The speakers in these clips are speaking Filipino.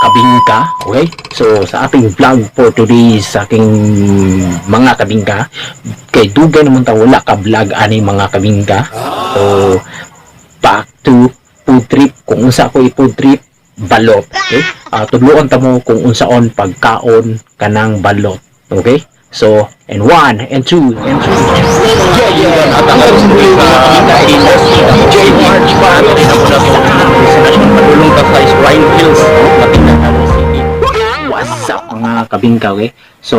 kabingka. Okay? So sa ating vlog for today sa aking mga kabingka, kay dugay naman ta wala ka vlog ani mga kabingka. So back to food trip, kung unsa ko i-food trip balot. Okay? Tudloan ta mo kung unsaon pagkaon kanang balot. Okay? So, and 1, and 2, and 3. At ang karoon dahil DJ March Band ay namunag sa destinasyon padulong ka sa Ryan Hills, Matinang City. What's up mga kabingka, okay? So,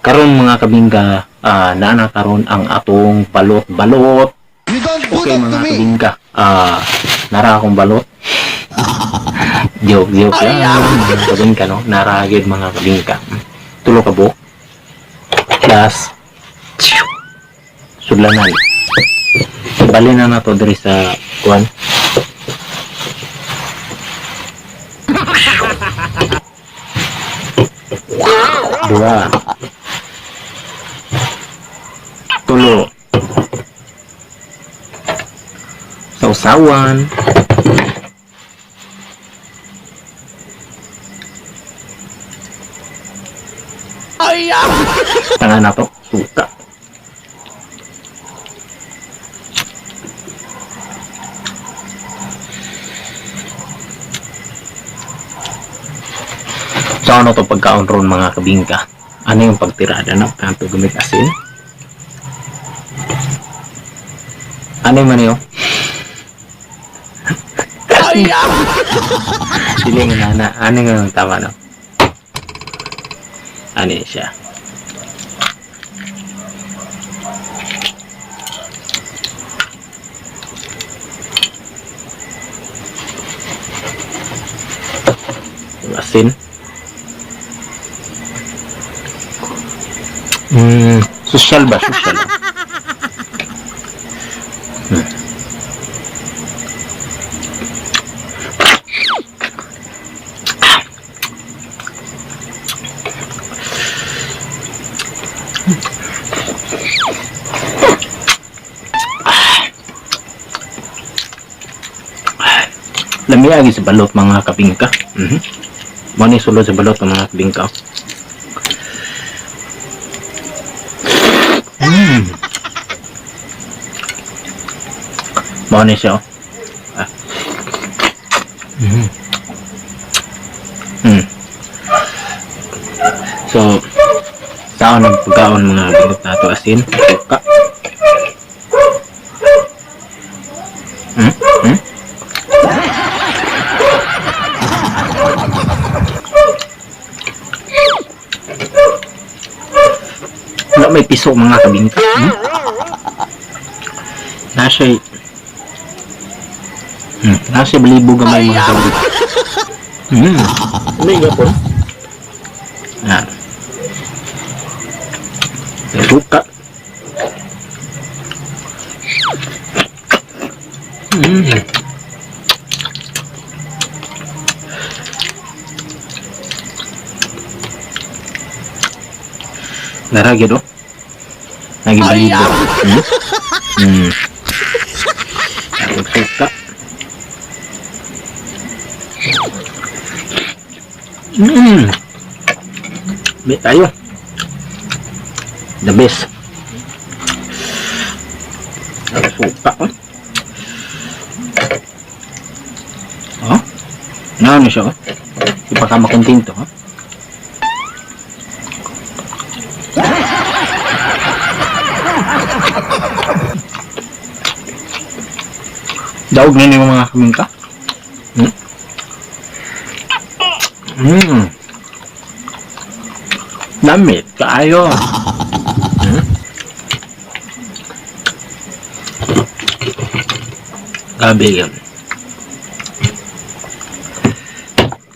karon mga kabingka, naana karon ang atong balot-balot. Okay mga kabingka, nara akong balot. Joke lang mga kabingka, no? Naragid mga kabingka. Tulo ka buok plus sudlanan. Bali na to diri sa kuan. Dua, tulo sausawan, tangan na to suka. So ano to pagkaon ron mga kabingka? Ano yung pagtirada na kanto gamit asin? Ano man yun? Sili nga na, ano nga tama no? Ano siya? Asin. Social ba? Social. Lamiyagi sa balot mga kabingka. Mani sulod sa balot ng mga kabingka. Mani siya. So saan ang pagkaon mga balot na ito? Asin, suka. Wala may piso mga kabingka. Nasa balibo gamay mga kabingka. May gapon. Yan. Suka. Naragid oh. Nagibalido. Suka. May tayo. The best. Suka oh. Oh. Ano siya oh. Ipakamakontinto oh. Daog na yung mga kabingka. Damit kaayo. Gabi yun.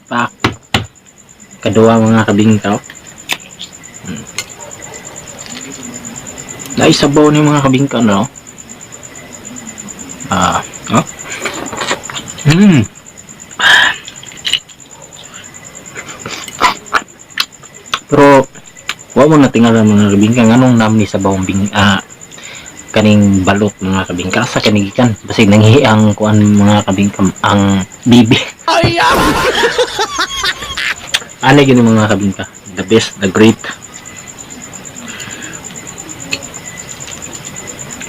Pak. Kadua mga kabingka. Naisabaw ni mga kabingka no. Pero wa mo natingalan mga kabingka nganong nam ni sa bawang kaning balot mga kabingka sa kanigikan basig nanghihi ang kuan mga kabingka ang bibi. Ano yun yung mga kabingka? The best, the great.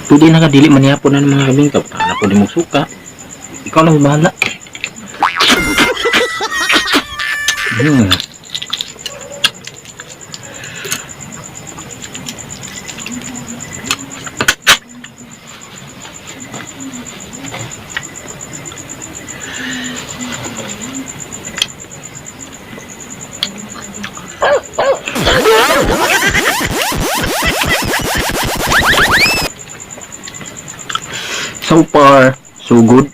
Pwede na ka, dili manihapon na ng mga kabingka. Paano po din mong suka? Ikaw lang bahala. So far, so good.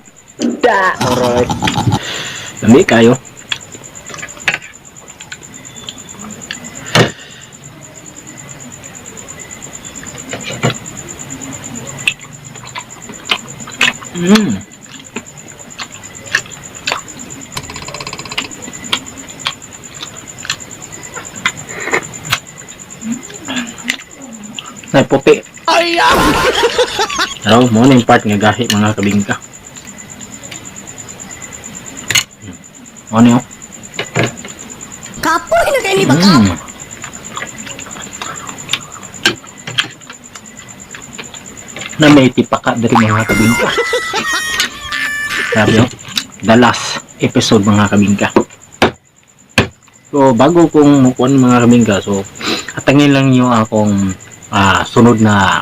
Alright. Lamig kayo. Nay puti. Pero mo na yung part nga gahi mga kabingka. Ano yun? Kapoy na kayo ni Baka. Na may tipaka dari mga kabingka. Sabi yun, the last episode mga kabingka. So bago kong mukuan mga kabingka, so atangin lang nyo akong sunod na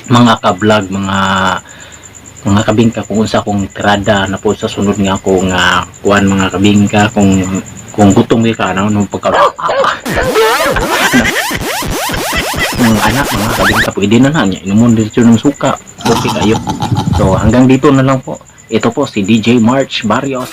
mga ka-vlog, mga kabingka, kung unsa kong tirada na po sa sunod nga akong kuan mga kabingka, kung gutom ka ano nung pagka ng anak mga kabingka, pwede na niya inumon dito ng suka, okay kayo. So hanggang dito na lang po. Ito po si DJ March Barrios.